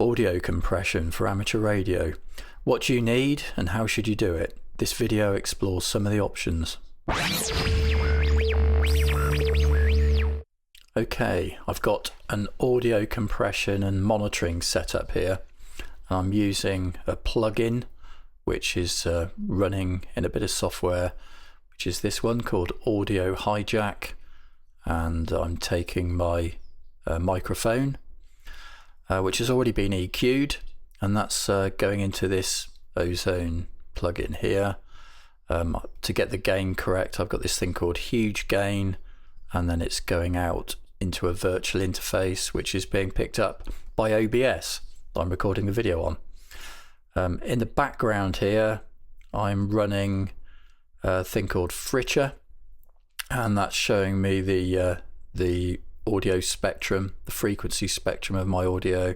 Audio compression for amateur radio. What do you need and how should you do it? This video explores some of the options. Okay, I've got an audio compression and monitoring setup here. I'm using a plugin which is running in a bit of software, which is this one called Audio Hijack, and I'm taking my microphone which has already been EQ'd, and that's going into this ozone plugin here. To get the gain correct, I've got this thing called huge gain, and then it's going out into a virtual interface which is being picked up by OBS that I'm recording the video on. In the background here I'm running a thing called Fritcher, and that's showing me the audio spectrum, the frequency spectrum of my audio,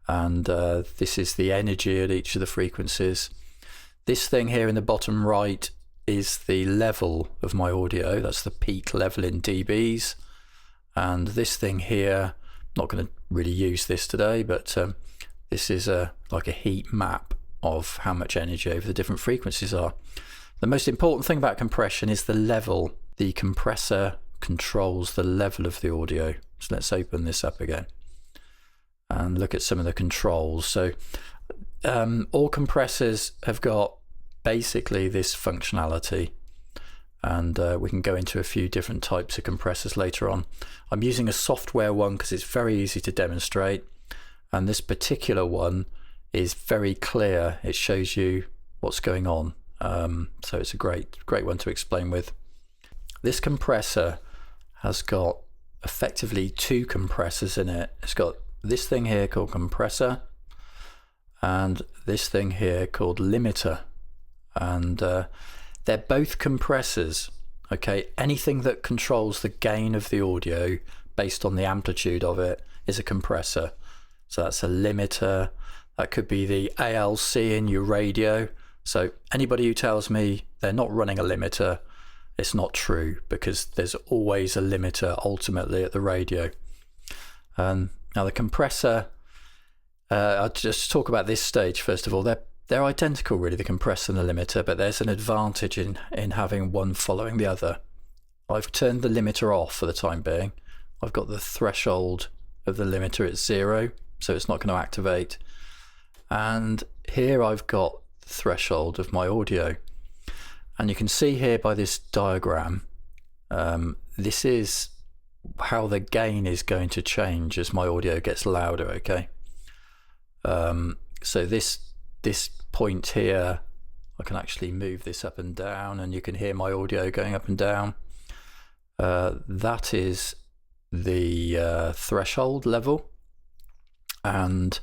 and this is the energy at each of the frequencies. This thing here in the bottom right is the level of my audio, that's the peak level in dBs, and this thing here, I'm not going to really use this today, but this is like a heat map of how much energy over the different frequencies are. The most important thing about compression is the level. The compressor controls the level of the audio. So let's open this up again and look at some of the controls. So all compressors have got basically this functionality, and we can go into a few different types of compressors later on. I'm using a software one because it's very easy to demonstrate, and this particular one is very clear. It shows you what's going on, so it's a great one to explain with. This compressor has got effectively two compressors in it. It's got this thing here called compressor and this thing here called limiter, and they're both compressors. Okay, anything that controls the gain of the audio based on the amplitude of it is a compressor. So that's a limiter. That could be the ALC in your radio. So anybody who tells me they're not running a limiter, it's not true, because there's always a limiter ultimately at the radio. Now the compressor, I'll just talk about this stage first of all. They're identical really, the compressor and the limiter, but there's an advantage in having one following the other. I've turned the limiter off for the time being. I've got the threshold of the limiter at 0, so it's not going to activate. And here I've got the threshold of my audio. And you can see here by this diagram, this is how the gain is going to change as my audio gets louder, okay? So this point here, I can actually move this up and down, and you can hear my audio going up and down. That is the threshold level, and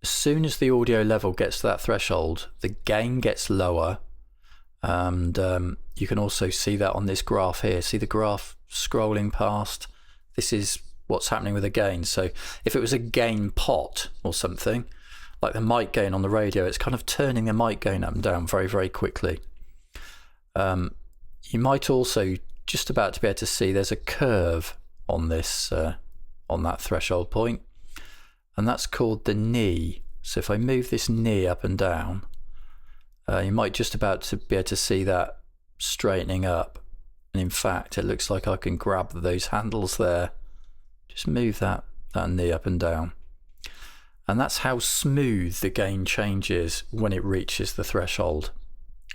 as soon as the audio level gets to that threshold, the gain gets lower. And you can also see that on this graph here. See the graph scrolling past? This is what's happening with the gain. So if it was a gain pot or something, like the mic gain on the radio, it's kind of turning the mic gain up and down very, very quickly. You might also just about to be able to see there's a curve on this, on that threshold point, and that's called the knee. So if I move this knee up and down, you might just about to be able to see that straightening up, and in fact it looks like I can grab those handles there, just move that knee up and down, and that's how smooth the gain changes when it reaches the threshold.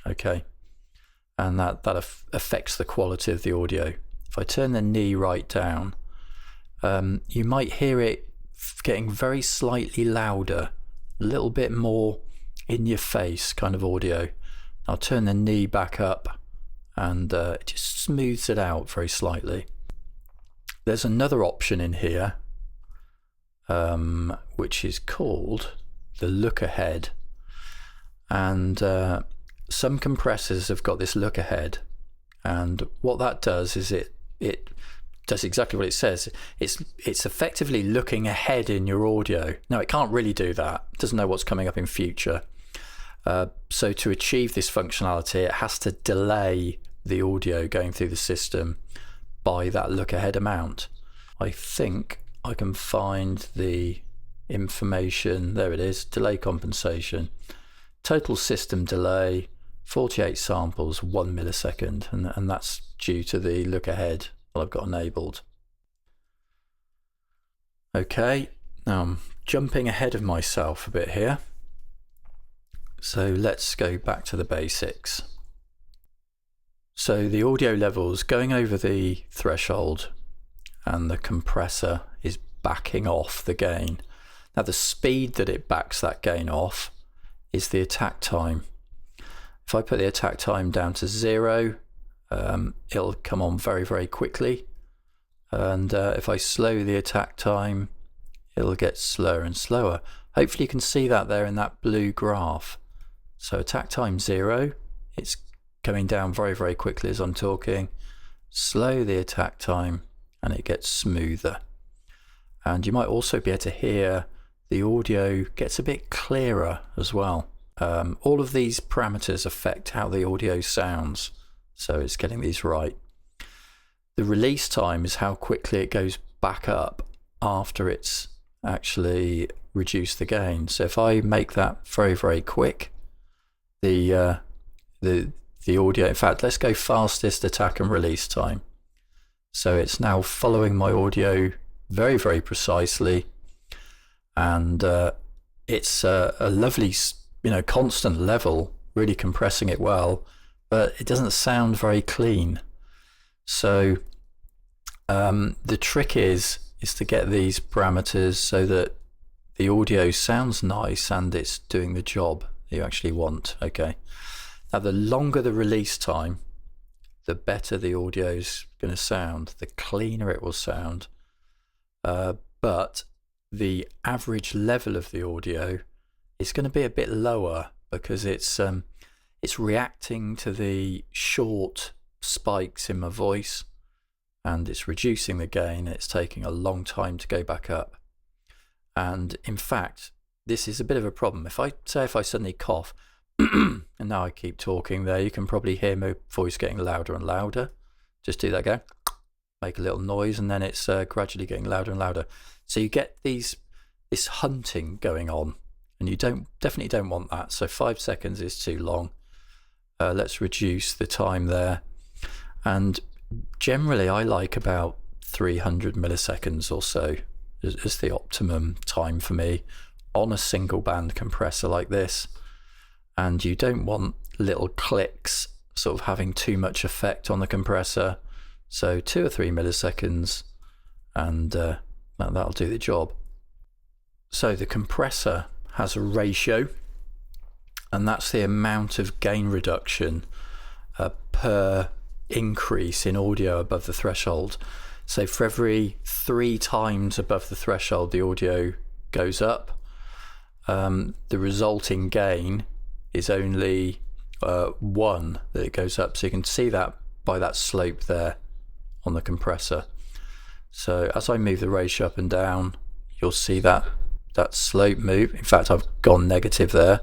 Okay, and that affects the quality of the audio. If I turn the knee right down, you might hear it getting very slightly louder, a little bit more in your face kind of audio. I'll turn the knee back up, and it just smooths it out very slightly. There's another option in here which is called the look ahead, and some compressors have got this look ahead, and what that does is it does exactly what it says. It's effectively looking ahead in your audio. Now it can't really do that, it doesn't know what's coming up in future. So to achieve this functionality, it has to delay the audio going through the system by that look ahead amount. I think I can find the information. There it is, delay compensation. Total system delay, 48 samples, 1 millisecond, and that's due to the look ahead that I've got enabled. Okay, now I'm jumping ahead of myself a bit here. So let's go back to the basics. So the audio levels going over the threshold and the compressor is backing off the gain. Now the speed that it backs that gain off is the attack time. If I put the attack time down to 0, it'll come on very, very quickly. And if I slow the attack time, it'll get slower and slower. Hopefully you can see that there in that blue graph. So attack time 0, it's coming down very, very quickly as I'm talking. Slow the attack time and it gets smoother. And you might also be able to hear the audio gets a bit clearer as well. All of these parameters affect how the audio sounds, so it's getting these right. The release time is how quickly it goes back up after it's actually reduced the gain. So if I make that very, very quick, the audio, in fact, let's go fastest attack and release time. So it's now following my audio very, very precisely, and it's a lovely, constant level, really compressing it well, but it doesn't sound very clean. So the trick is to get these parameters so that the audio sounds nice and it's doing the job that you actually want. Okay. Now the longer the release time, the better the audio is going to sound, the cleaner it will sound. But the average level of the audio is going to be a bit lower because it's reacting to the short spikes in my voice, and it's reducing the gain. It's taking a long time to go back up. And in fact, this is a bit of a problem. If I suddenly cough, and now I keep talking there, you can probably hear my voice getting louder and louder. Just do that again, make a little noise, and then it's gradually getting louder and louder. So you get this hunting going on, and you definitely don't want that. So 5 seconds is too long. Let's reduce the time there. And generally I like about 300 milliseconds or so as the optimum time for me on a single band compressor like this. And you don't want little clicks sort of having too much effect on the compressor. So 2 or 3 milliseconds, and that'll do the job. So the compressor has a ratio, and that's the amount of gain reduction per increase in audio above the threshold. So for every 3 times above the threshold the audio goes up, the resulting gain is only 1 that it goes up. So you can see that by that slope there on the compressor. So as I move the ratio up and down, you'll see that slope move. In fact, I've gone negative there.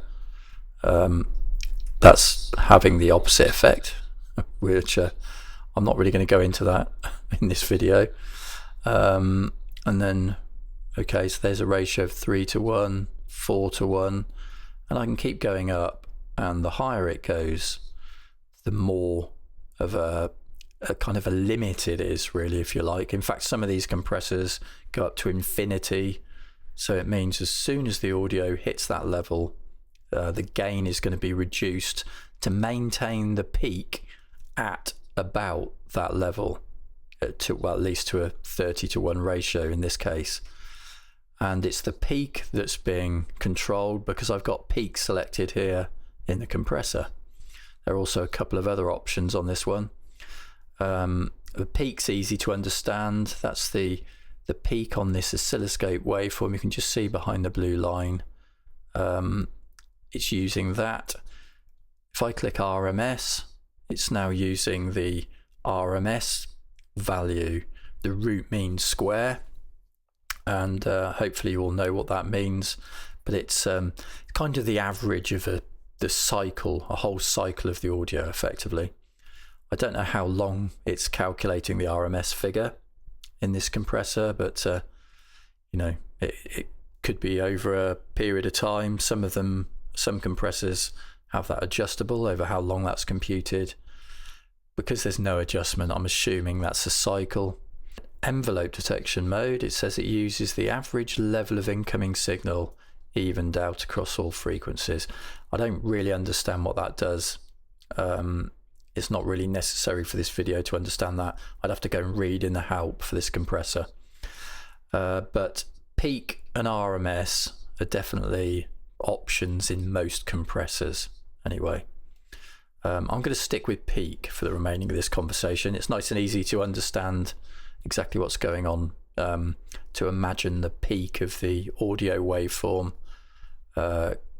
That's having the opposite effect, which I'm not really going to go into that in this video. And then, okay, so there's a ratio of 3 to 1, 4 to 1, and I can keep going up, and the higher it goes, the more of a kind of a limit it is, really, if you like. In fact, some of these compressors go up to infinity, so it means as soon as the audio hits that level, the gain is going to be reduced to maintain the peak at about that level, at least to a 30 to 1 ratio in this case. And it's the peak that's being controlled because I've got peak selected here in the compressor. There are also a couple of other options on this one. The peak's easy to understand. That's the peak on this oscilloscope waveform. You can just see behind the blue line. It's using that. If I click RMS, it's now using the RMS value, the root mean square, and hopefully you all know what that means, but it's kind of the average of the cycle, a whole cycle of the audio effectively. I don't know how long it's calculating the RMS figure in this compressor, but it could be over a period of time. Some compressors have that adjustable over how long that's computed. Because there's no adjustment, I'm assuming that's a cycle. Envelope detection mode, it says it uses the average level of incoming signal evened out across all frequencies. I don't really understand what that does. It's not really necessary for this video to understand that. I'd have to go and read in the help for this compressor. But peak and RMS are definitely options in most compressors anyway. I'm going to stick with peak for the remaining of this conversation. It's nice and easy to understand exactly what's going on, to imagine the peak of the audio waveform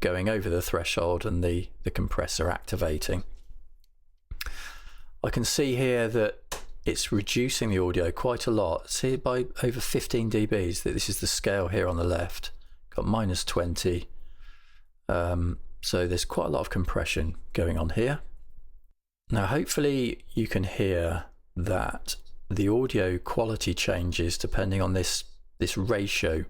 going over the threshold and the compressor activating. I can see here that it's reducing the audio quite a lot. See, by over 15 dBs, that this is the scale here on the left. Got -20. So there's quite a lot of compression going on here. Now hopefully you can hear that the audio quality changes depending on this ratio,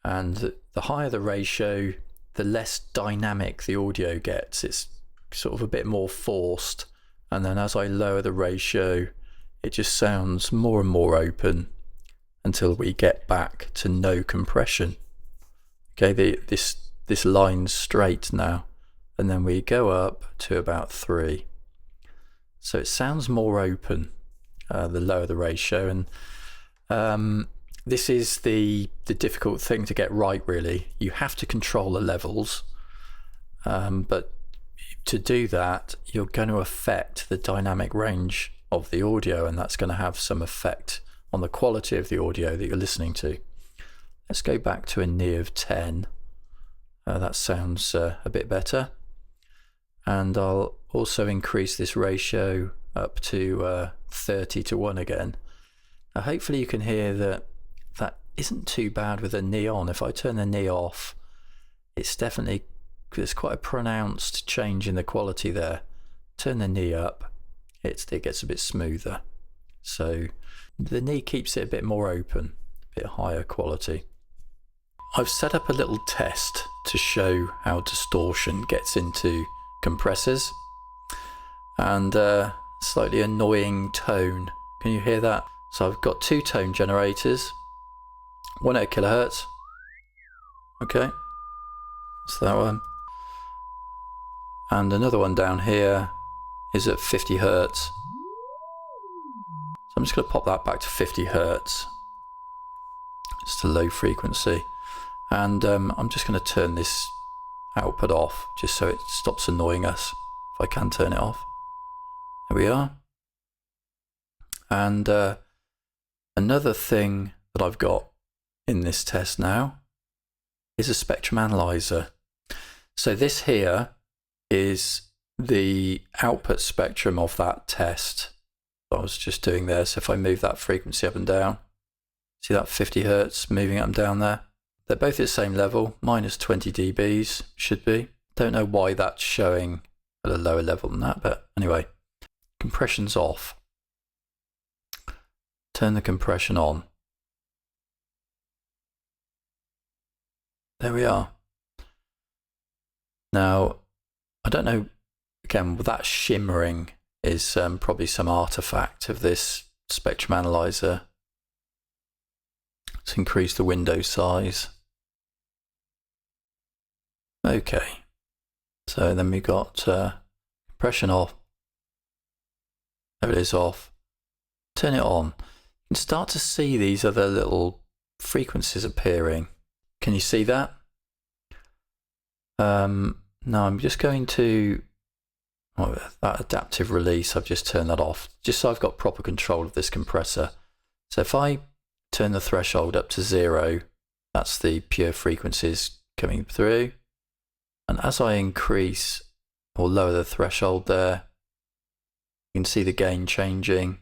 and the higher the ratio, the less dynamic the audio gets. It's sort of a bit more forced, and then as I lower the ratio, it just sounds more and more open until we get back to no compression. Okay, this line's straight now, and then we go up to about 3. So it sounds more open, the lower the ratio, and this is the difficult thing to get right, really. You have to control the levels, but to do that, you're going to affect the dynamic range of the audio, and that's going to have some effect on the quality of the audio that you're listening to. Let's go back to a knee of 10. That sounds a bit better. And I'll also increase this ratio up to 30:1 again. Now hopefully you can hear that isn't too bad with the knee on. If I turn the knee off, there's quite a pronounced change in the quality there. Turn the knee up, it gets a bit smoother. So the knee keeps it a bit more open, a bit higher quality. I've set up a little test to show how distortion gets into compressors, and slightly annoying tone. Can you hear that? So I've got 2 tone generators, one at 1 kilohertz. Okay, that's that one, and another one down here is at 50 hertz. So I'm just going to pop that back to 50 hertz, just a low frequency, and I'm just going to turn this output off just so it stops annoying us, if I can turn it off. There we are. And another thing that I've got in this test now is a spectrum analyzer. So this here is the output spectrum of that test that I was just doing there. So if I move that frequency up and down, see that 50 hertz moving up and down there? They're both at the same level, -20 dBs should be. Don't know why that's showing at a lower level than that, but anyway. Compression's off. Turn the compression on. There we are. Now, I don't know, again, that shimmering is probably some artifact of this spectrum analyzer. Let's increase the window size. Okay, so then we got compression off. There it is, off. Turn it on. You can start to see these other little frequencies appearing. Can you see that? Now I'm just going to, that adaptive release, I've just turned that off, just so I've got proper control of this compressor. So if I turn the threshold up to 0, that's the pure frequencies coming through. And as I increase or lower the threshold there, you can see the gain changing,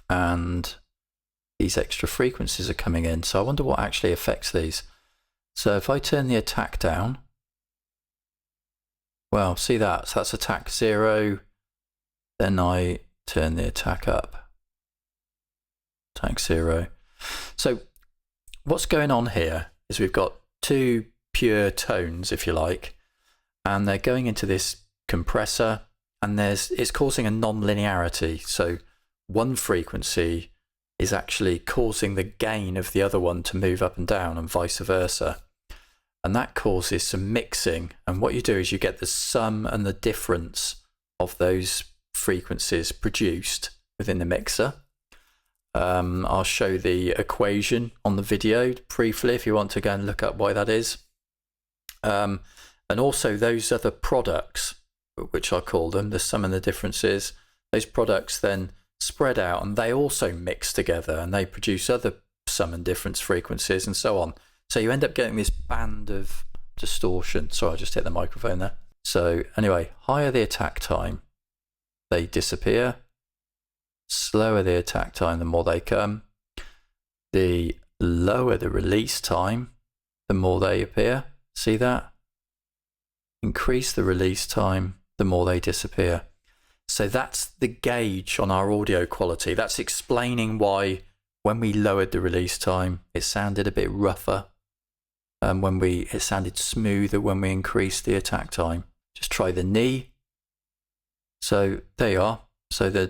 and these extra frequencies are coming in. So I wonder what actually affects these. So if I turn the attack down, well, see that? So that's attack 0. Then I turn the attack up. Attack 0. So what's going on here is we've got two pure tones, if you like, and they're going into this compressor, and it's causing a non-linearity. So one frequency is actually causing the gain of the other one to move up and down, and vice versa. And that causes some mixing. And what you do is you get the sum and the difference of those frequencies produced within the mixer. I'll show the equation on the video briefly if you want to go and look up why that is. And also those other products, which I call them, the sum and the differences, those products then spread out and they also mix together and they produce other sum and difference frequencies and so on. So you end up getting this band of distortion. Sorry, I just hit the microphone there. So anyway, higher the attack time, they disappear. Slower the attack time, the more they come. The lower the release time, the more they appear. See that? Increase the release time, the more they disappear. So that's the gauge on our audio quality. That's explaining why when we lowered the release time, it sounded a bit rougher. It sounded smoother when we increased the attack time. Just try the knee. So there you are. So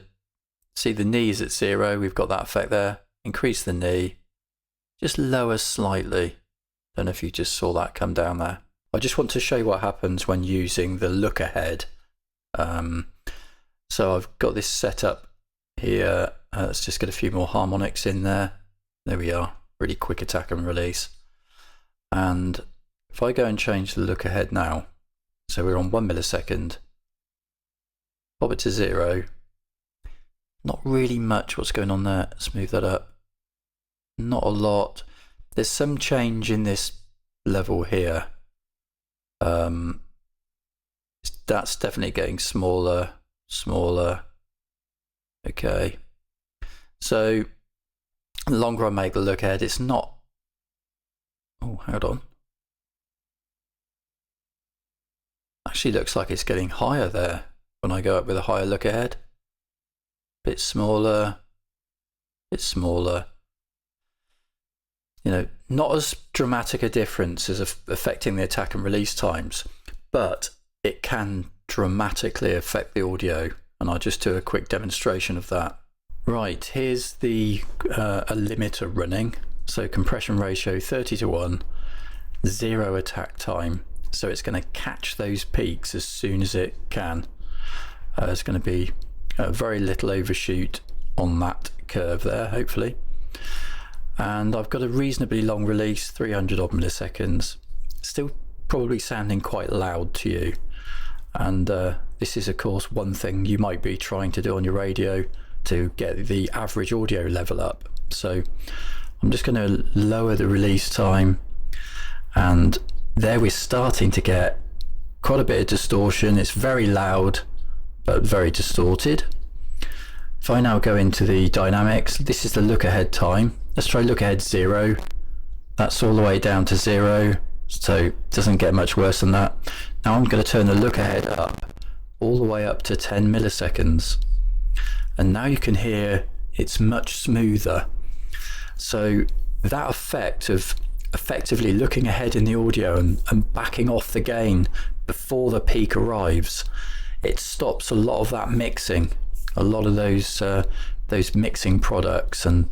see the knee is at 0. We've got that effect there. Increase the knee. Just lower slightly. Don't know if you just saw that come down there. I just want to show you what happens when using the look ahead. So I've got this set up here. Let's just get a few more harmonics in there. There we are. Really quick attack and release. And if I go and change the look ahead now, so we're on 1 millisecond, pop it to 0. Not really much what's going on there. Let's move that up. Not a lot. There's some change in this level here. That's definitely getting smaller. Okay. So the longer I make the look ahead, it's not. Oh, hold on. Actually looks like it's getting higher there when I go up with a higher look ahead. Bit smaller. You know, not as dramatic a difference as affecting the attack and release times, but it can dramatically affect the audio. And I'll just do a quick demonstration of that. Right, here's the a limiter running. So compression ratio 30:1, 0 attack time. So it's going to catch those peaks as soon as it can. There's going to be very little overshoot on that curve there, hopefully. And I've got a reasonably long release, 300 odd milliseconds. Still probably sounding quite loud to you. And this is of course one thing you might be trying to do on your radio to get the average audio level up. So I'm just going to lower the release time, and there we're starting to get quite a bit of distortion. It's very loud but very distorted. If I now go into the dynamics, this is the look ahead time. Let's try look ahead 0. That's all the way down to 0, so it doesn't get much worse than that. Now I'm going to turn the look ahead up all the way up to 10 milliseconds, and now you can hear it's much smoother. So that effect of effectively looking ahead in the audio and backing off the gain before the peak arrives, it stops a lot of that mixing, a lot of those mixing products, and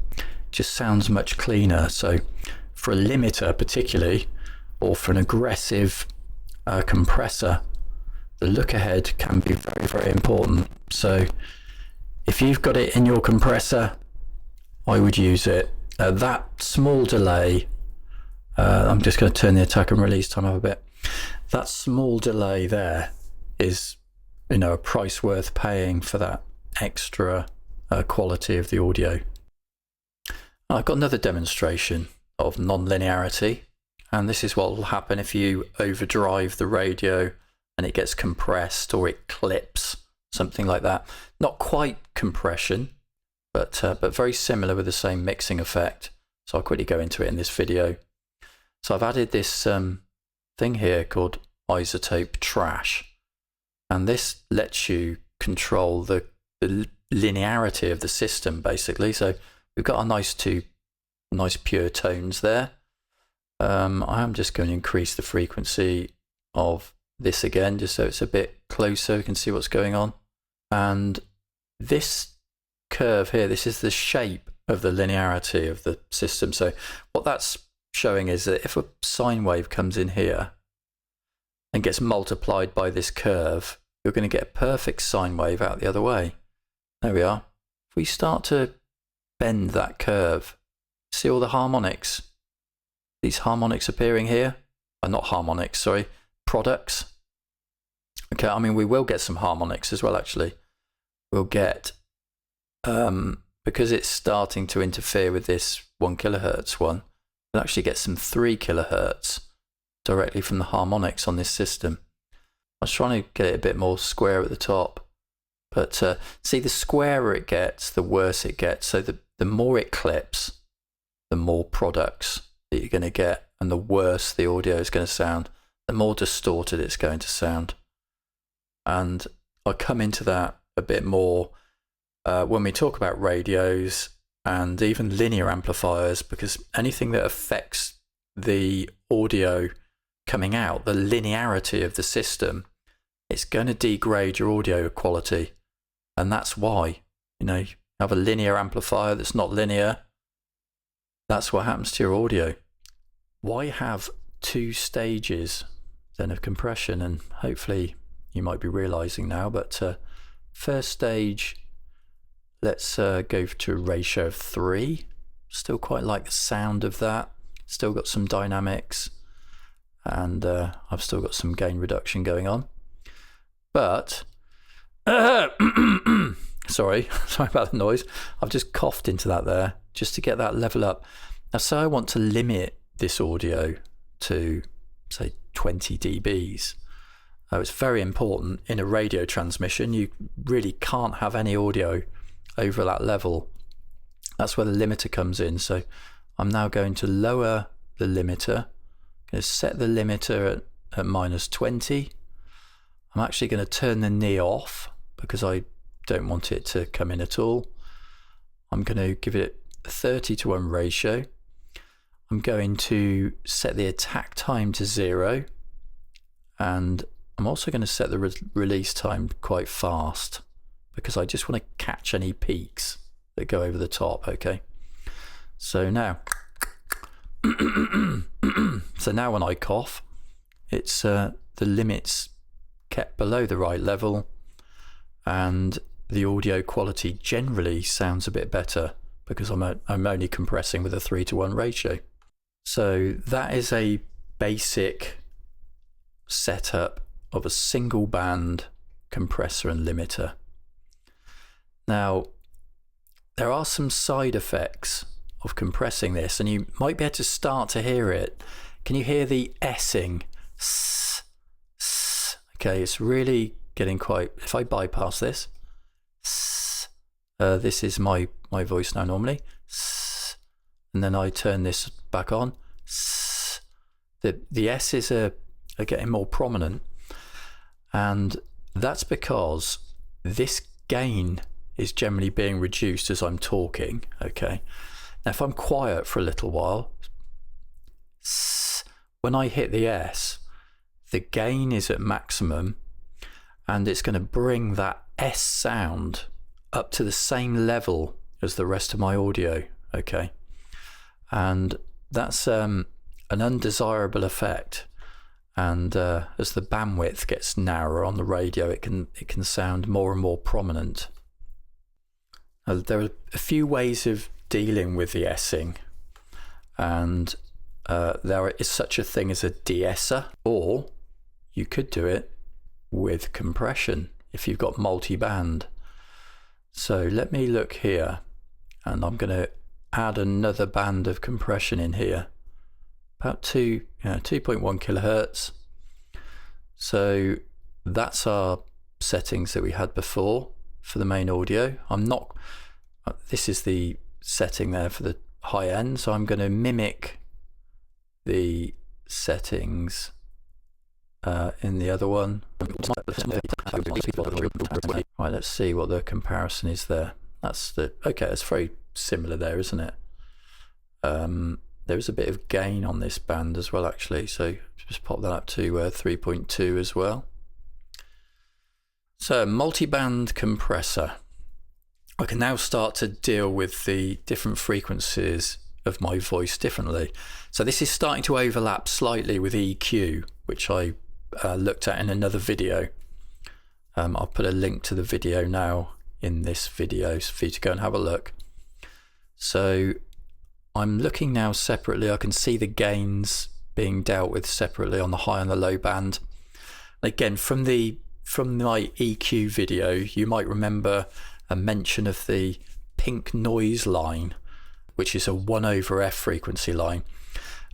just sounds much cleaner. So for a limiter particularly, or for an aggressive compressor, the look ahead can be very, very important. So if you've got it in your compressor, I would use it. That small delay, I'm just going to turn the attack and release time up a bit. That small delay there is, you know, a price worth paying for that extra quality of the audio. I've got another demonstration of non-linearity, and this is what will happen if you overdrive the radio and it gets compressed or it clips, something like that. Not quite compression, but very similar with the same mixing effect. So I'll quickly go into it in this video. So I've added this thing here called isotope trash, and this lets you control the linearity of the system basically. So we've got our nice two nice pure tones there. I am just going to increase the frequency of this again, just so it's a bit closer, you can see what's going on. And this curve here, this is the shape of the linearity of the system. So what that's showing is that if a sine wave comes in here and gets multiplied by this curve, you're going to get a perfect sine wave out the other way. There we are. If we start to bend that curve, see all the harmonics? These harmonics appearing here? Not harmonics, sorry, products. Okay, I mean, we will get some harmonics as well, actually. We'll get, because it's starting to interfere with this 1 kilohertz one, we'll actually get some 3 kilohertz directly from the harmonics on this system. I was trying to get it a bit more square at the top, but see, the squarer it gets, the worse it gets. So the more it clips, the more products that you're going to get, and the worse the audio is going to sound, the more distorted it's going to sound. And I'll come into that a bit more when we talk about radios and even linear amplifiers, because anything that affects the audio coming out, the linearity of the system, it's going to degrade your audio quality. And that's why, you have a linear amplifier that's not linear. That's what happens to your audio. Why have 2 stages then of compression? And hopefully you might be realizing now, but first stage, let's go to a ratio of 3. Still quite like the sound of that. Still got some dynamics, and I've still got some gain reduction going on. But sorry about the noise. I've just coughed into that there just to get that level up. Now, so I want to limit this audio to, say, 20 dBs. It's very important in a radio transmission. You really can't have any audio over that level. That's where the limiter comes in. So I'm now going to lower the limiter. I'm going to set the limiter at minus 20. I'm actually going to turn the knee off because I don't want it to come in at all. I'm going to give it a 30:1 ratio. I'm going to set the attack time to 0, and I'm also going to set the release time quite fast because I just want to catch any peaks that go over the top. Okay, so now when I cough, it's the limits kept below the right level, and the audio quality generally sounds a bit better because I'm only compressing with a 3:1 ratio. So that is a basic setup of a single band compressor and limiter. Now, there are some side effects of compressing this, and you might be able to start to hear it. Can you hear the essing? Okay, it's really getting quite, if I bypass this, this is my voice now normally, and then I turn this back on, the S's are getting more prominent, and that's because this gain is generally being reduced as I'm talking. Okay, now if I'm quiet for a little while, when I hit the S, the gain is at maximum, and it's going to bring that S sound up to the same level as the rest of my audio. Okay, and that's an undesirable effect. And as the bandwidth gets narrower on the radio, it can sound more and more prominent. There are a few ways of dealing with the essing, and there is such a thing as a de-esser, or you could do it with compression if you've got multi-band. So let me look here, and I'm going to add another band of compression in here, about 2.1 kilohertz. So that's our settings that we had before for the main audio. This is the setting there for the high end, so I'm going to mimic the settings in the other one. Right, let's see what the comparison is there. That's very similar there, isn't it? There is a bit of gain on this band as well, actually, so just pop that up to 3.2 as well. So multiband compressor. I can now start to deal with the different frequencies of my voice differently. So this is starting to overlap slightly with EQ, which I looked at in another video. I'll put a link to the video now in this video for you to go and have a look. So I'm looking now separately. I can see the gains being dealt with separately on the high and the low band. Again, from my EQ video, you might remember a mention of the pink noise line, which is a 1/f frequency line,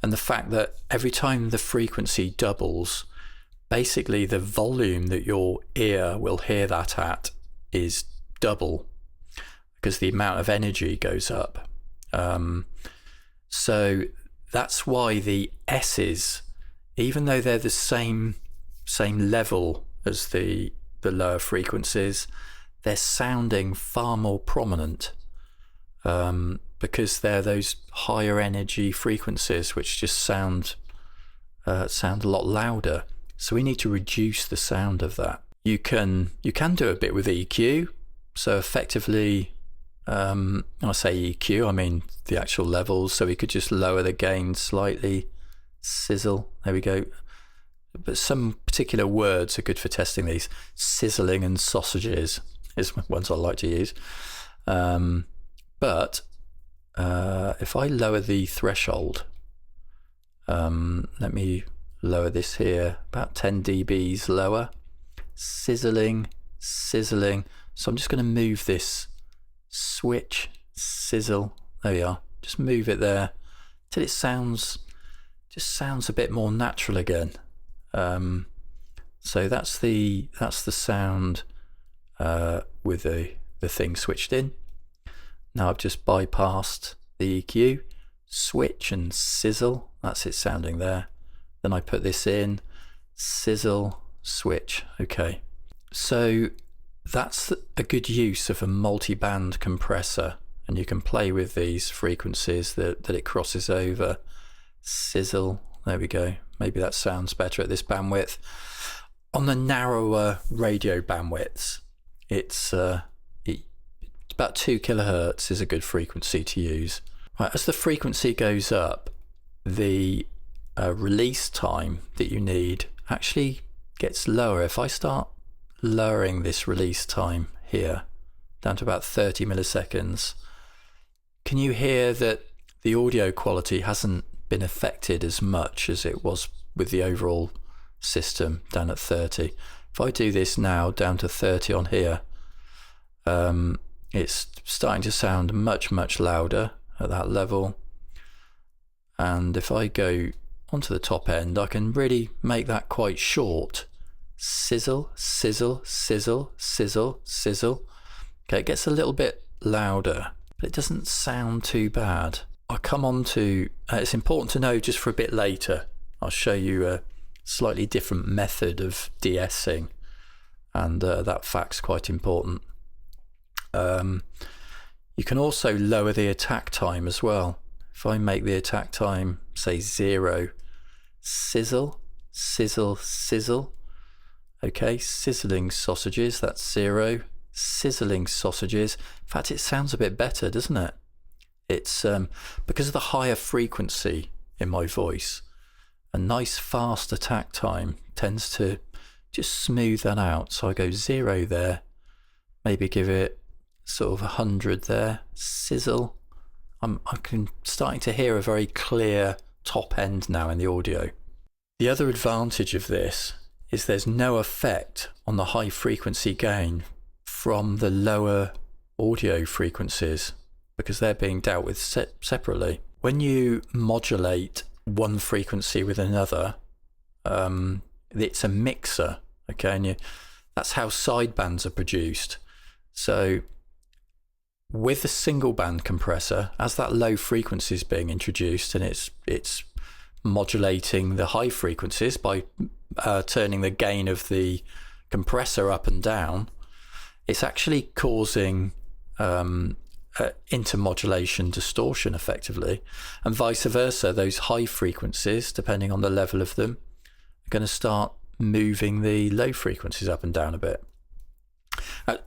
and the fact that every time the frequency doubles, basically the volume that your ear will hear that at is double, because the amount of energy goes up. So that's why the S's, even though they're the same level as the lower frequencies, they're sounding far more prominent, because they're those higher energy frequencies which just sound a lot louder. So we need to reduce the sound of that. You can do a bit with EQ. So effectively, when I say EQ, I mean the actual levels. So we could just lower the gain slightly, sizzle. There we go. But some particular words are good for testing these. Sizzling and sausages is ones I like to use. But if I lower the threshold, let me lower this here about 10 dBs lower. Sizzling. So I'm just going to move this switch, sizzle. There we are. Just move it there till it sounds a bit more natural again. So that's the sound with the thing switched in. Now I've just bypassed the EQ, switch and sizzle. That's it sounding there. Then I put this in, sizzle, switch. Okay, so that's a good use of a multi-band compressor, and you can play with these frequencies that it crosses over. Sizzle, there we go. Maybe that sounds better at this bandwidth. On the narrower radio bandwidths, it's about 2 kilohertz is a good frequency to use. Right, as the frequency goes up, the release time that you need actually gets lower. If I start lowering this release time here down to about 30 milliseconds, can you hear that the audio quality hasn't been affected as much as it was with the overall system down at 30? If I do this now down to 30 on here, it's starting to sound much louder at that level. And if I go onto the top end, I can really make that quite short. Sizzle, sizzle, sizzle, sizzle, sizzle. Okay, it gets a little bit louder, but it doesn't sound too bad. I'll come on to, it's important to know just for a bit later, I'll show you a slightly different method of de-essing, and that fact's quite important. You can also lower the attack time as well. If I make the attack time, say 0, sizzle, sizzle, sizzle. Okay, sizzling sausages, that's 0. Sizzling sausages. In fact, it sounds a bit better, doesn't it? It's because of the higher frequency in my voice, a nice fast attack time tends to just smooth that out. So I go 0 there, maybe give it sort of 100 there, sizzle. I'm starting to hear a very clear top end now in the audio. The other advantage of this is there's no effect on the high frequency gain from the lower audio frequencies, because they're being dealt with separately. When you modulate one frequency with another, it's a mixer, okay, and that's how sidebands are produced. So with the single band compressor, as that low frequency is being introduced, and it's modulating the high frequencies by turning the gain of the compressor up and down, it's actually causing intermodulation distortion effectively, and vice versa. Those high frequencies, depending on the level of them, are going to start moving the low frequencies up and down a bit.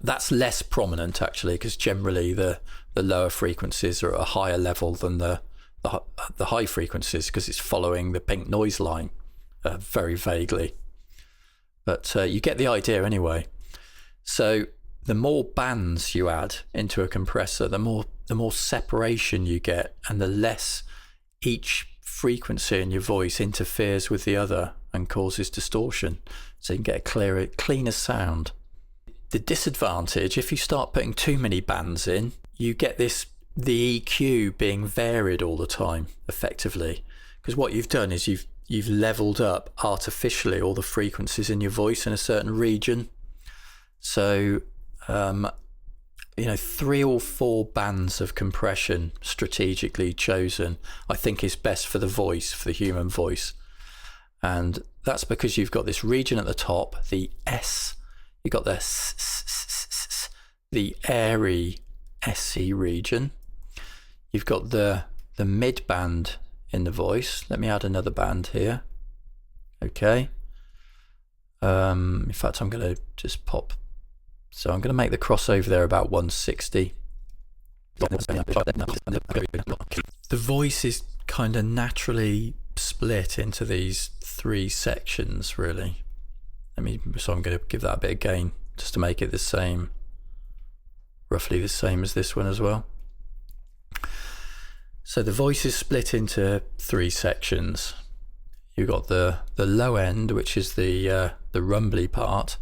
That's less prominent actually, because generally the lower frequencies are at a higher level than the high frequencies, because it's following the pink noise line very vaguely. But you get the idea anyway. So the more bands you add into a compressor, the more separation you get, and the less each frequency in your voice interferes with the other and causes distortion, so you can get a cleaner sound. The disadvantage, if you start putting too many bands in, you get the EQ being varied all the time effectively, because what you've done is you've leveled up artificially all the frequencies in your voice in a certain region. So 3 or 4 bands of compression strategically chosen, I think, is best for the voice, for the human voice. And that's because you've got this region at the top, the S, you've got the airy SE region, you've got the mid band in the voice. Let me add another band here. Okay. In fact, I'm going to just pop. So I'm going to make the crossover there about 160. The voice is kind of naturally split into these 3 sections, really. So I'm going to give that a bit of gain just to make it the same, roughly the same as this one as well. So the voice is split into 3 sections. You've got the low end, which is the rumbly part.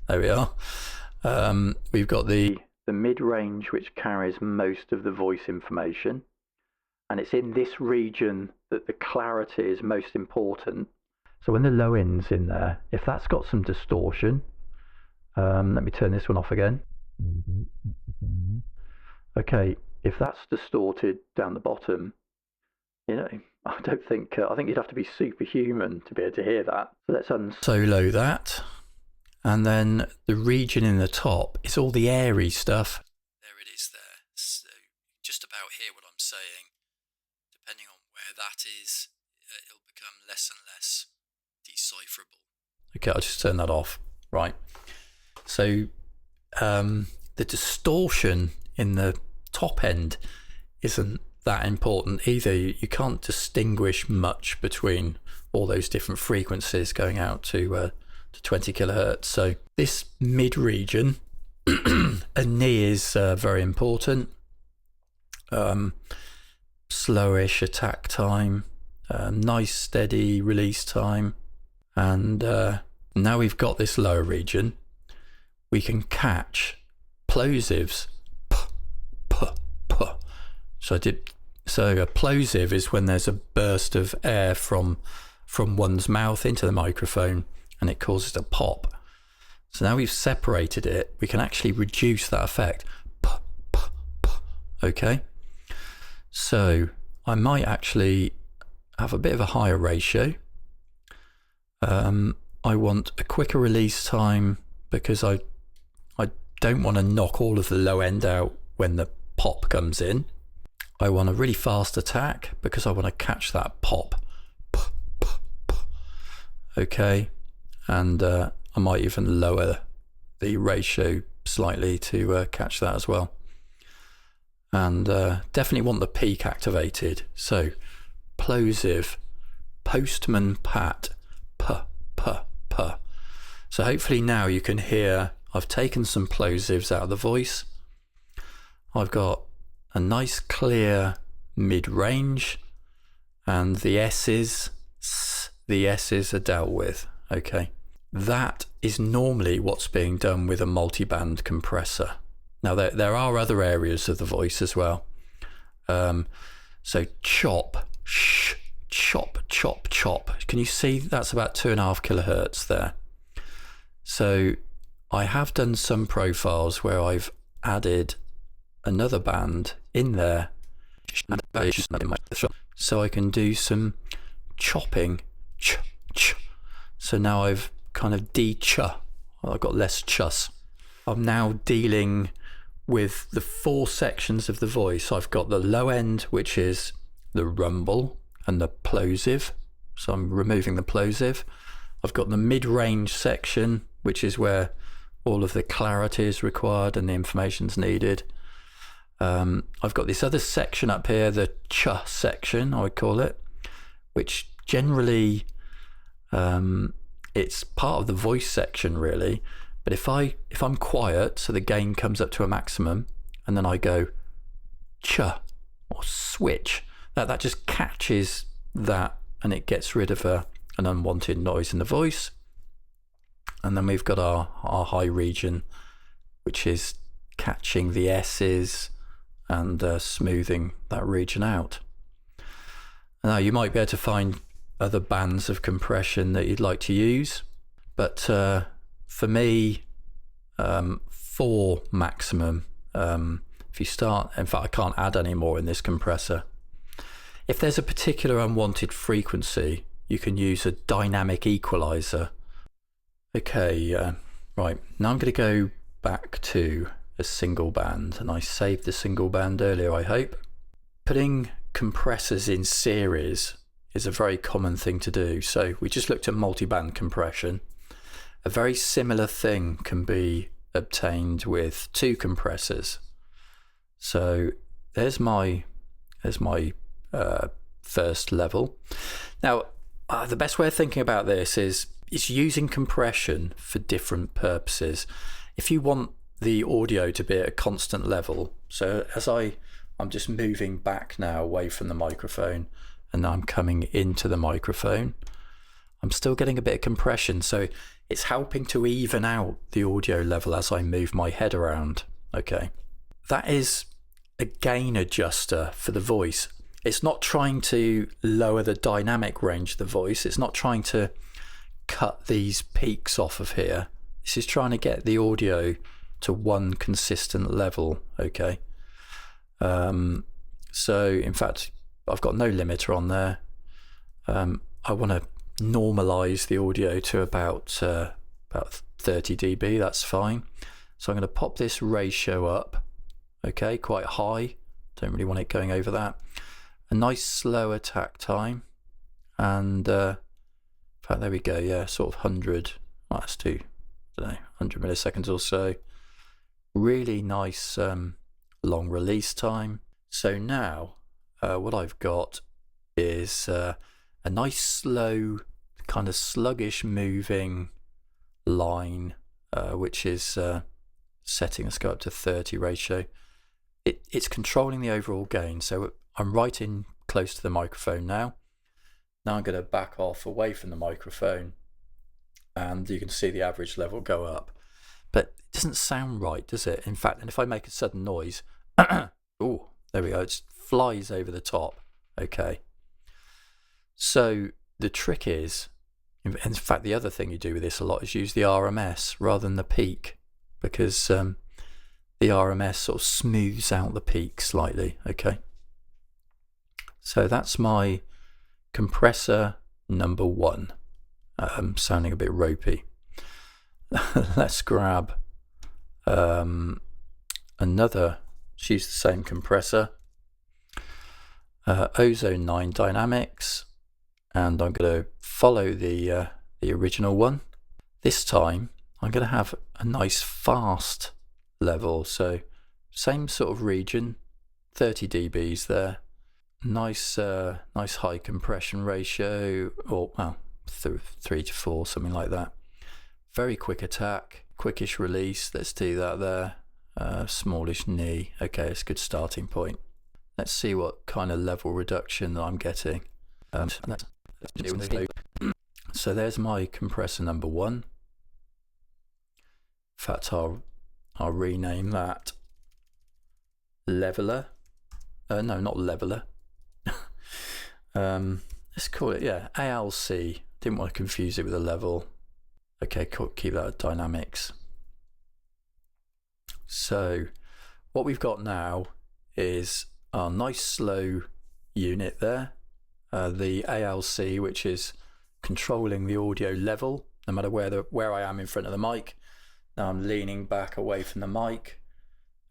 There we are. We've got the mid-range, which carries most of the voice information, and it's in this region that the clarity is most important. So when the low end's in there, if that's got some distortion, let me turn this one off again. Okay, if that's distorted down the bottom, I think you'd have to be superhuman to be able to hear that. So let's unsolo that. And then the region in the top is all the airy stuff. There it is there. So just about hear what I'm saying. Depending on where that is, it'll become less and less decipherable. Okay, I'll just turn that off. Right. So the distortion in the top end isn't that important either. You can't distinguish much between all those different frequencies going out to 20 kilohertz. So this mid region, a knee is very important. Slowish attack time, nice steady release time, and now we've got this lower region, we can catch plosives. So a plosive is when there's a burst of air from one's mouth into the microphone and it causes a pop. So now we've separated it, we can actually reduce that effect. Okay, so I might actually have a bit of a higher ratio. I want a quicker release time because I don't want to knock all of the low end out when the pop comes in. I want a really fast attack because I want to catch that pop. Okay, and I might even lower the ratio slightly to catch that as well. And definitely want the peak activated. So plosive, postman pat, So hopefully now you can hear I've taken some plosives out of the voice. I've got a nice clear mid-range, and the S's are dealt with. Okay, that is normally what's being done with a multiband compressor. Now there are other areas of the voice as well. So chop, chop, chop, chop. Can you see that's about 2.5 kilohertz there? So I have done some profiles where I've added another band in there, so I can do some chopping. So now I've kind of I've got less chus. I'm now dealing with the 4 sections of the voice. I've got the low end, which is the rumble and the plosive. So I'm removing the plosive. I've got the mid-range section, which is where all of the clarity is required and the information's needed. I've got this other section up here, the ch section, I would call it, which generally it's part of the voice section really. But if I'm quiet, so the gain comes up to a maximum, and then I go ch or switch, that just catches that and it gets rid of an unwanted noise in the voice. And then we've got our high region, which is catching the S's and smoothing that region out. Now you might be able to find other bands of compression that you'd like to use, but for me, 4 maximum. If you start, in fact I can't add any more in this compressor. If there's a particular unwanted frequency, you can use a dynamic equalizer. Okay, right, now I'm going to go back to a single band, and I saved the single band earlier, I hope. Putting compressors in series is a very common thing to do. So we just looked at multiband compression. A very similar thing can be obtained with 2 compressors. So there's my first level. Now the best way of thinking about this is using compression for different purposes. If you want the audio to be at a constant level, so as I'm just moving back now away from the microphone and I'm coming into the microphone, I'm still getting a bit of compression, so it's helping to even out the audio level as I move my head around. Okay, that is a gain adjuster for the voice. It's not trying to lower the dynamic range of the voice. It's not trying to cut these peaks off of here. This is trying to get the audio to one consistent level. Okay, so in fact I've got no limiter on there. I want to normalize the audio to about 30 dB. That's fine. So I'm going to pop this ratio up, okay, quite high. Don't really want it going over that. A nice slow attack time, and in fact there we go, yeah, sort of 100, well, let's do, I don't know, 100 milliseconds or so. Really nice long release time. So now what I've got is a nice slow, kind of sluggish moving line, which is setting, let's go up to 30 ratio. It's controlling the overall gain. So I'm right in close to the microphone now. Now I'm going to back off away from the microphone, and you can see the average level go up. But it doesn't sound right, does it? In fact, and if I make a sudden noise, oh, there we go, it flies over the top. Okay. So the trick is, in fact, the other thing you do with this a lot is use the RMS rather than the peak, because the RMS sort of smooths out the peak slightly. Okay. So that's my compressor number 1, sounding a bit ropey. Let's grab another, let's use the same compressor, Ozone 9 Dynamics, and I'm going to follow the original one. This time I'm going to have a nice fast level, so same sort of region, 30 dBs there. Nice high compression ratio, or well, 3 to 4, something like that. Very quick attack, quickish release. Let's do that there. Smallish knee. Okay, it's a good starting point. Let's see what kind of level reduction that I'm getting. So there's my compressor number 1. In fact, I'll rename that leveler. No, not leveler. Let's call it, yeah, ALC. Didn't want to confuse it with a level. Okay, cool. Keep that at dynamics. So what we've got now is our nice slow unit there, the ALC, which is controlling the audio level no matter where I am in front of the mic. Now I'm leaning back away from the mic,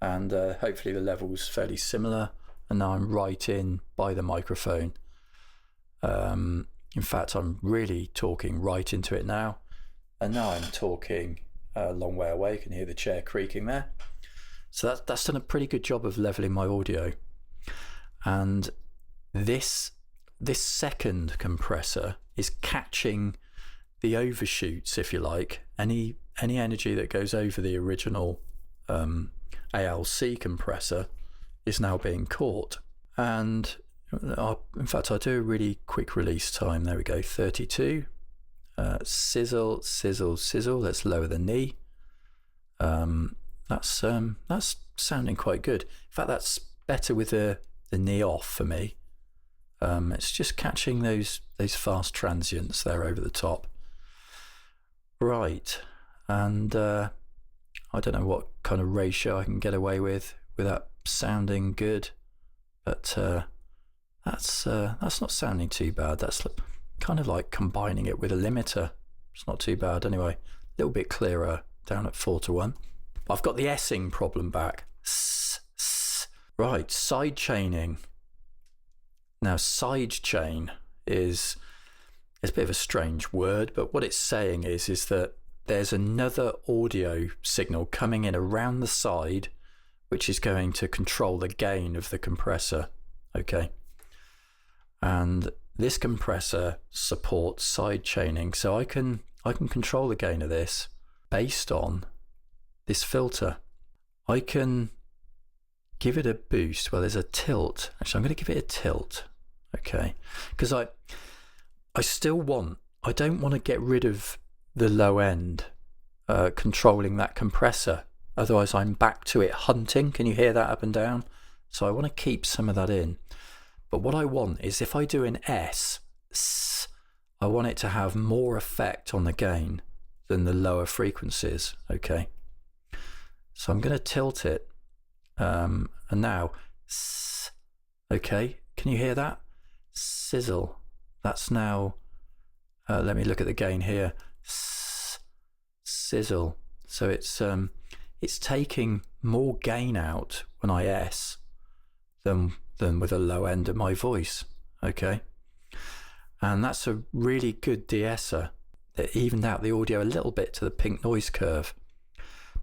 and hopefully the level's fairly similar. And now I'm right in by the microphone. In fact, I'm really talking right into it now. And now I'm talking a long way away. You can hear the chair creaking there. So that's done a pretty good job of leveling my audio. And this second compressor is catching the overshoots, if you like. Any energy that goes over the original ALC compressor is now being caught. And in fact, I'll do a really quick release time. There we go, 32. Sizzle, sizzle, sizzle. Let's lower the knee. That's sounding quite good. In fact, that's better with the knee off for me. It's just catching those fast transients there over the top. Right, and I don't know what kind of ratio I can get away with without sounding good, but that's not sounding too bad. That's kind of like combining it with a limiter. It's not too bad anyway. A little bit clearer down at 4:1. I've got the essing problem back. Right, side chaining. Now, side chain is a bit of a strange word, but what it's saying is that there's another audio signal coming in around the side, which is going to control the gain of the compressor. Okay, and this compressor supports side chaining, so I can control the gain of this based on this filter. I can give it a boost. Well, there's a tilt. Actually, I'm going to give it a tilt. Okay, because I don't want to get rid of the low end controlling that compressor. Otherwise, I'm back to it hunting. Can you hear that up and down? So I want to keep some of that in. But what I want is, if I do an S, I want it to have more effect on the gain than the lower frequencies. Okay, so I'm going to tilt it. And now, okay, can you hear that? Sizzle. That's now, let me look at the gain here. Sizzle. So it's taking more gain out when I S than with a low end of my voice. Okay, and that's a really good de-esser. It evened out the audio a little bit to the pink noise curve.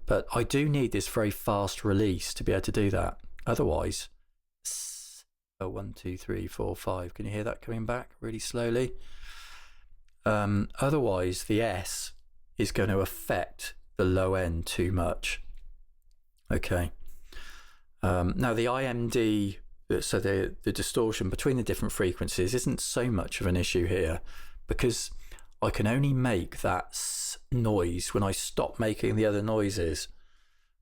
But I do need this very fast release to be able to do that. Otherwise, 1, 2, 3, 4, 5. Can you hear that coming back really slowly? Otherwise, the S is going to affect the low end too much. Okay. Now the IMD, so the distortion between the different frequencies isn't so much of an issue here, because I can only make that noise when I stop making the other noises.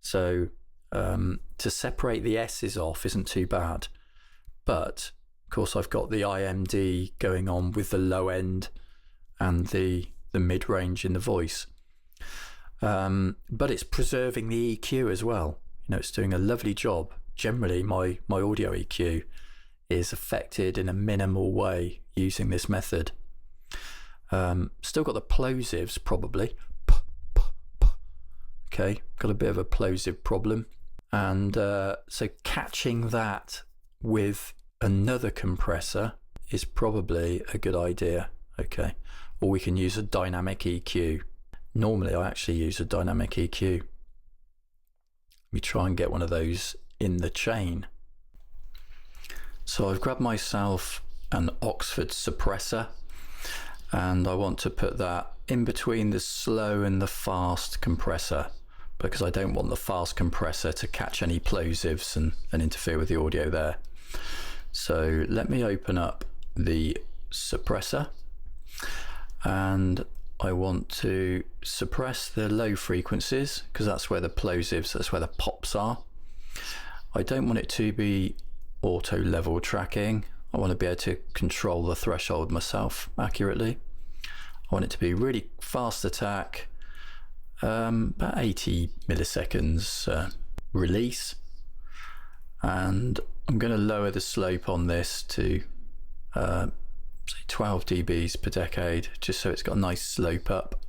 So to separate the S's off isn't too bad. But of course, I've got the IMD going on with the low end and the mid-range in the voice. But it's preserving the EQ as well. You know, it's doing a lovely job. Generally, my audio EQ is affected in a minimal way using this method. Still got the plosives probably. Okay, got a bit of a plosive problem. And so catching that with another compressor is probably a good idea. Okay, or we can use a dynamic EQ. Normally I actually use a dynamic EQ. Let me try and get one of those in the chain. So I've grabbed myself an Oxford suppressor, and I want to put that in between the slow and the fast compressor, because I don't want the fast compressor to catch any plosives and interfere with the audio there. So let me open up the suppressor, and I want to suppress the low frequencies because that's where the plosives, that's where the pops are. I don't want it to be auto level tracking. I want to be able to control the threshold myself accurately. I want it to be really fast attack, about 80 milliseconds release, and I'm going to lower the slope on this to say 12 dBs per decade, just so it's got a nice slope up.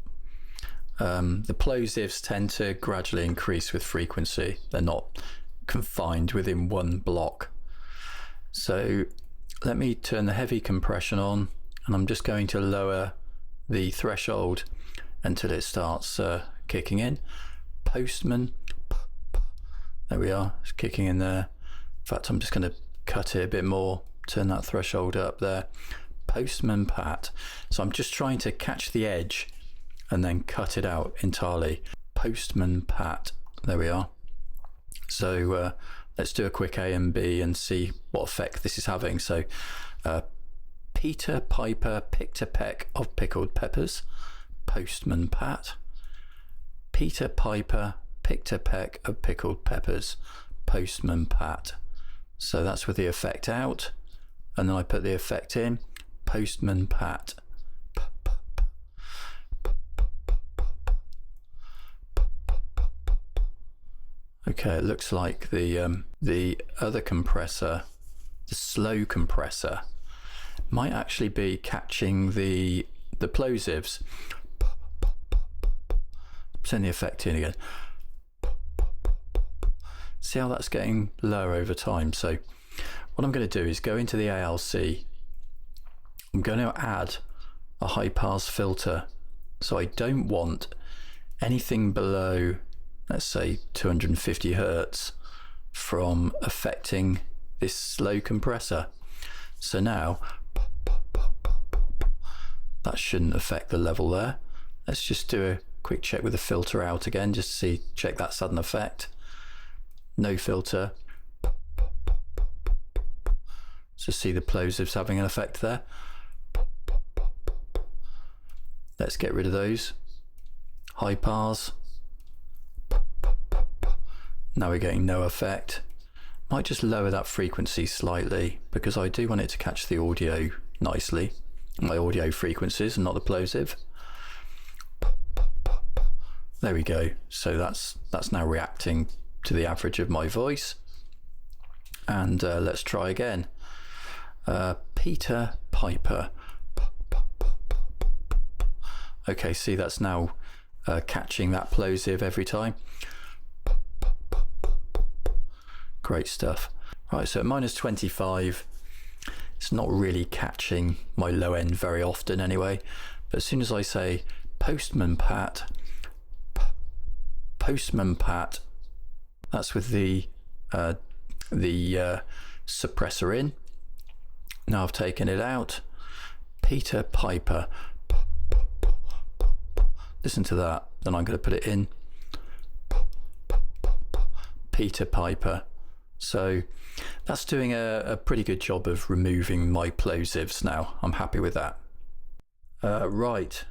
The plosives tend to gradually increase with frequency. They're not confined within one block. So let me turn the heavy compression on, and I'm just going to lower the threshold until it starts kicking in. Postman, there we are, it's kicking in there. In fact, I'm just going to cut it a bit more, turn that threshold up there. Postman pat. So I'm just trying to catch the edge and then cut it out entirely. Postman pat, there we are. So let's do a quick A and B and see what effect this is having. So Peter Piper picked a peck of pickled peppers. Postman pat. Peter Piper picked a peck of pickled peppers. Postman pat. So that's with the effect out, and then I put the effect in. Postman pat. Okay, it looks like the other compressor, the slow compressor, might actually be catching the plosives. Send the effect in again. See how that's getting lower over time. So what I'm going to do is go into the ALC. I'm going to add a high pass filter. So I don't want anything below, let's say 250 Hertz from affecting this slow compressor. So now that shouldn't affect the level there. Let's just do a quick check with the filter out again, just to see, check that sudden effect. No filter. So see the plosives having an effect there. Let's get rid of those. High pass. Now we're getting no effect. Might just lower that frequency slightly because I do want it to catch the audio nicely. My audio frequencies and not the plosive. There we go. So that's now reacting to the average of my voice. And let's try again. Peter Piper. Okay, see, that's now catching that plosive every time. Great stuff. Right, so at -25, it's not really catching my low end very often anyway. But as soon as I say Postman pat, Postman pat, that's with the suppressor in. Now I've taken it out. Peter Piper. Listen to that. Then I'm going to put it in. Peter Piper. So that's doing a pretty good job of removing my plosives now. I'm happy with that. Right,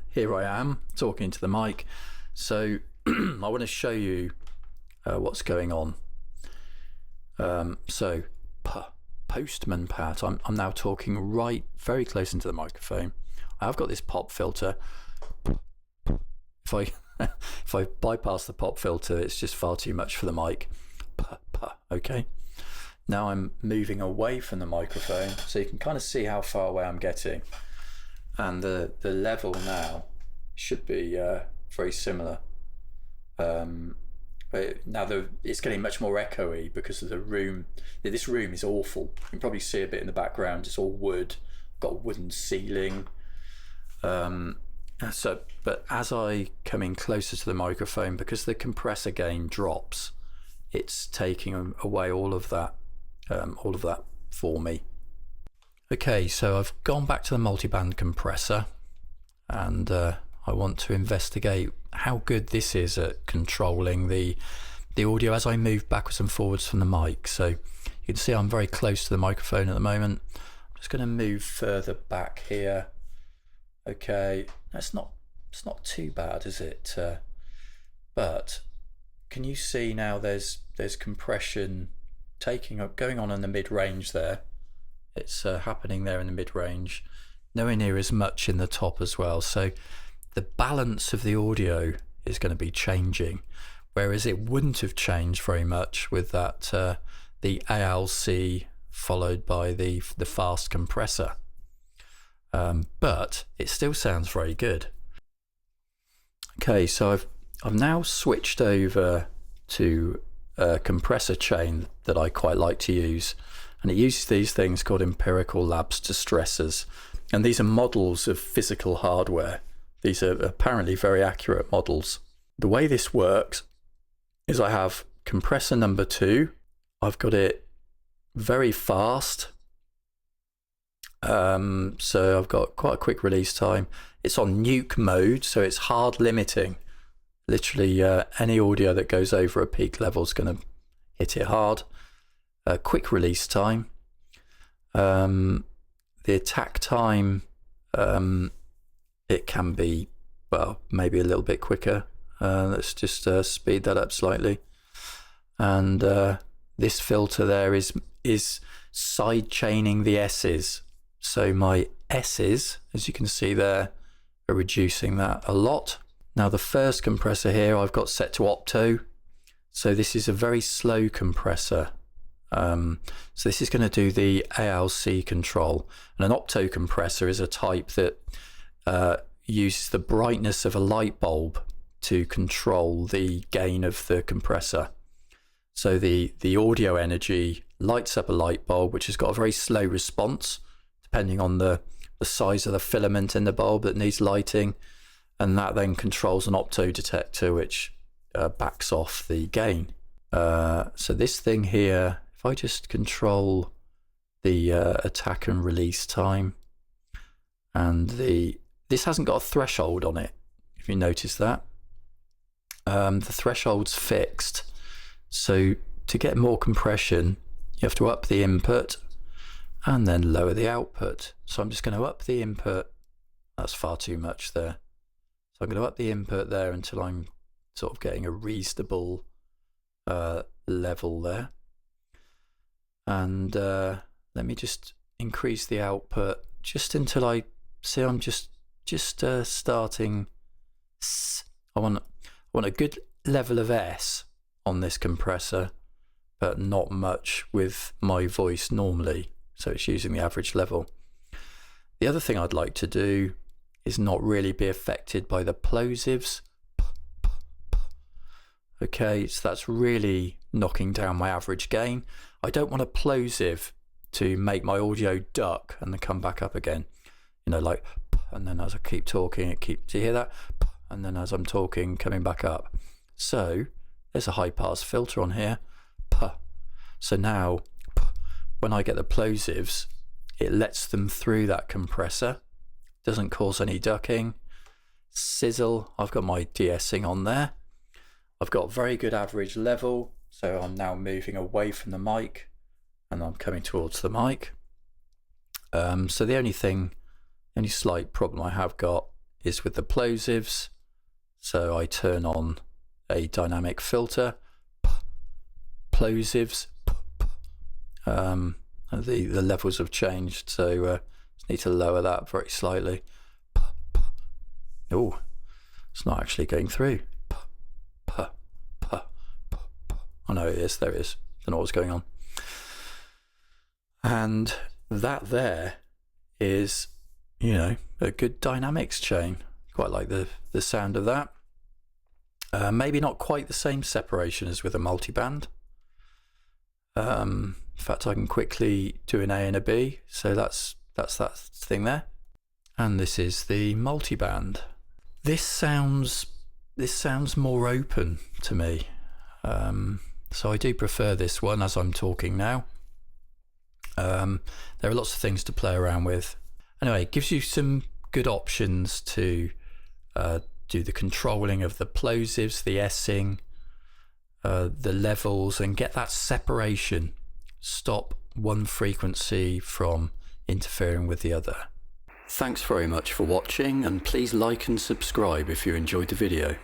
here I am talking to the mic. So I want to show you what's going on. So Postman pat, I'm now talking right very close into the microphone. I've got this pop filter. If I bypass the pop filter, it's just far too much for the mic. Okay, now I'm moving away from the microphone, so you can kind of see how far away I'm getting, and the level now should be very similar. But now it's getting much more echoey because of the room. This room is awful. You can probably see a bit in the background. It's all wood, got a wooden ceiling. But as I come in closer to the microphone, because the compressor gain drops, it's taking away all of that for me. Okay, so I've gone back to the multiband compressor, and I want to investigate how good this is at controlling the audio as I move backwards and forwards from the mic. So you can see I'm very close to the microphone at the moment. I'm just going to move further back here. Okay, it's not too bad, is it? But can you see now there's compression going on in the mid-range there. It's happening there in the mid-range, nowhere near as much in the top as well. So the balance of the audio is going to be changing, whereas it wouldn't have changed very much with that the ALC followed by the fast compressor. But it still sounds very good. Okay, so I've now switched over to a compressor chain that I quite like to use, and it uses these things called Empirical Labs Distressors, and these are models of physical hardware. These are apparently very accurate models. The way this works is I have compressor number 2. I've got it very fast, so I've got quite a quick release time. It's on nuke mode, so it's hard limiting. Literally any audio that goes over a peak level is going to hit it hard. Quick release time. The attack time, it can be, well, maybe a little bit quicker. Let's just speed that up slightly. And this filter there is side chaining the S's. So my S's, as you can see there, are reducing that a lot. Now the first compressor here I've got set to opto. So this is a very slow compressor. So this is going to do the ALC control. And an opto compressor is a type that uses the brightness of a light bulb to control the gain of the compressor. So the audio energy lights up a light bulb, which has got a very slow response, depending on the size of the filament in the bulb that needs lighting. And that then controls an opto detector, which backs off the gain. So this thing here, if I just control the attack and release time, and this hasn't got a threshold on it, if you notice that. The threshold's fixed. So to get more compression, you have to up the input and then lower the output. So I'm just going to up the input. That's far too much there. So I'm going to up the input there until I'm sort of getting a reasonable level there. And let me just increase the output just until I see I'm just starting. I want a good level of S on this compressor, but not much with my voice normally. So it's using the average level. The other thing I'd like to do is not really be affected by the plosives. Okay, so that's really knocking down my average gain. I don't want a plosive to make my audio duck and then come back up again. You know, like, and then as I keep talking, do you hear that? And then as I'm talking, coming back up. So there's a high pass filter on here. So now when I get the plosives, it lets them through that compressor. Doesn't cause any ducking. Sizzle, I've got my de-essing on there. I've got very good average level. So I'm now moving away from the mic and I'm coming towards the mic. So the only slight problem I have got is with the plosives. So I turn on a dynamic filter, plosives, the levels have changed, so just need to lower that very slightly. Oh, it's not actually going through. Oh no, it is, there it is. Don't know what's going on. And that there is, you know, a good dynamics chain. Quite like the sound of that. Maybe not quite the same separation as with a multiband. In fact, I can quickly do an A and a B. So that's that thing there. And this is the multiband. This sounds more open to me. So I do prefer this one as I'm talking now. There are lots of things to play around with. Anyway, it gives you some good options to do the controlling of the plosives, the essing, the levels, and get that separation. Stop one frequency from interfering with the other. Thanks very much for watching, and please like and subscribe if you enjoyed the video.